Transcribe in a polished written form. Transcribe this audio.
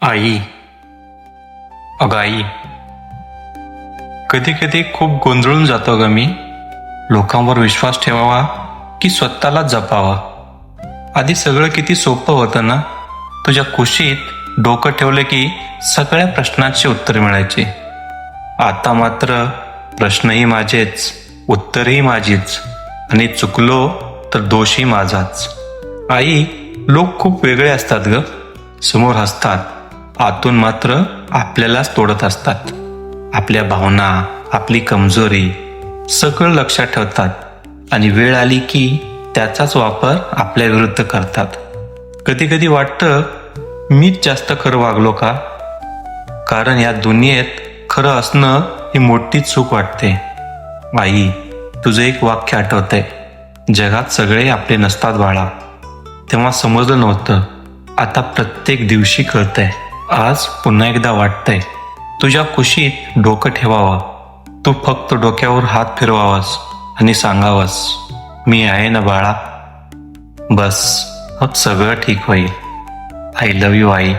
आई, अगं आई, कधी कधी खूप गोंधळून जातो ग मी. लोकांवर विश्वास ठेवावा की स्वतःला जपावा. आधी सगळं किती सोपं होतं ना. तुझ्या कुशीत डोकं ठेवलं की सगळ्या प्रश्नांची उत्तर मिळायची. आता मात्र प्रश्नही माझेच, उत्तरही माझीच, आणि चुकलो तर दोषही माझाच. आई, लोक खूप वेगळे असतात ग. समोर हसतात, आतून मात्र आपल्यालाच तोडत असतात. आपल्या भावना, आपली कमजोरी सगळं लक्षात ठेवतात आणि वेळ आली की त्याचाच वापर आपल्या विरुद्ध करतात. कधी कधी वाटतं मीच जास्त खरं वागलो का? कारण या दुनियेत खरं असणं ही मोठी चूक वाटते. आई, तुझं एक वाक्य आठवतंय, जगात सगळे आपले नसतात बाळा. तेव्हा समजलं नव्हतं, आता प्रत्येक दिवशी कळतंय. आज पुन्हा एकदा वाटतंय तुझ्या कुशीत डोकं ठेवावं. तू फक्त डोक्यावर हात फिरवावास आणि सांगावस, मी आहे ना बाळा. बस, मग सगळं ठीक होईल. I love you I.